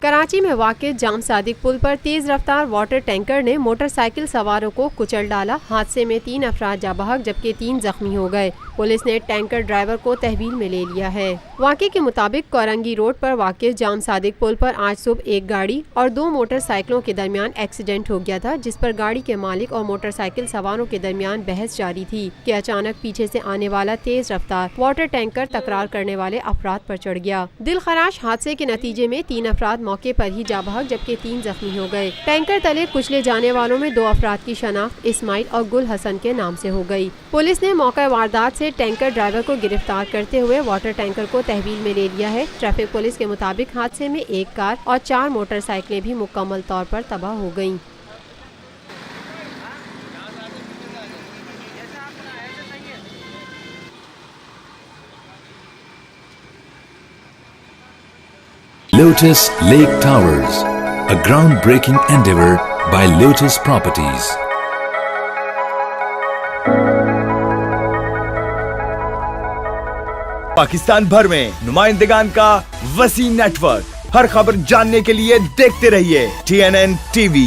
कराची में वाक़िअ जाम सादिक पुल पर तेज रफ्तार वाटर टैंकर ने मोटरसाइकिल सवारों को कुचल डाला। हादसे में 3 अफराद जाँ बहक जबकि 3 जख्मी हो गए। पुलिस ने टैंकर ड्राइवर को तहवील में ले लिया है। वाक़े के मुताबिक कोरंगी रोड पर वाक़िअ जाम सादिक पुल पर आज सुबह एक गाड़ी और 2 मोटरसाइकिलों के दरमियान एक्सीडेंट हो गया था, जिस पर गाड़ी के मालिक और मोटरसाइकिल सवारों के दरमियान बहस जारी थी कि अचानक पीछे से आने वाला तेज रफ्तार वाटर टैंकर तकरार करने वाले अफराद पर चढ़ गया। दिलखराश हादसे के नतीजे में 3 अफराद मौके पर ही जा बहक जबकि 3 जख्मी हो गए। टैंकर तले कुचले जाने वालों में 2 अफराद की शनाख्त इस्माइल और गुल हसन के नाम से हो गई। पुलिस ने मौका वारदात से टैंकर ड्राइवर को गिरफ्तार करते हुए वाटर टैंकर को तहवील में ले लिया है। ट्रैफिक पुलिस के मुताबिक हादसे में 1 कार और 4 मोटरसाइकिलें भी मुकम्मल तौर पर तबाह हो गयी। Lotus Lake Towers, a groundbreaking endeavor by Lotus Properties. Pakistan भर में नुमाइंदगान का वसी नेटवर्क, हर खबर जानने के लिए देखते रहिए TNN TV।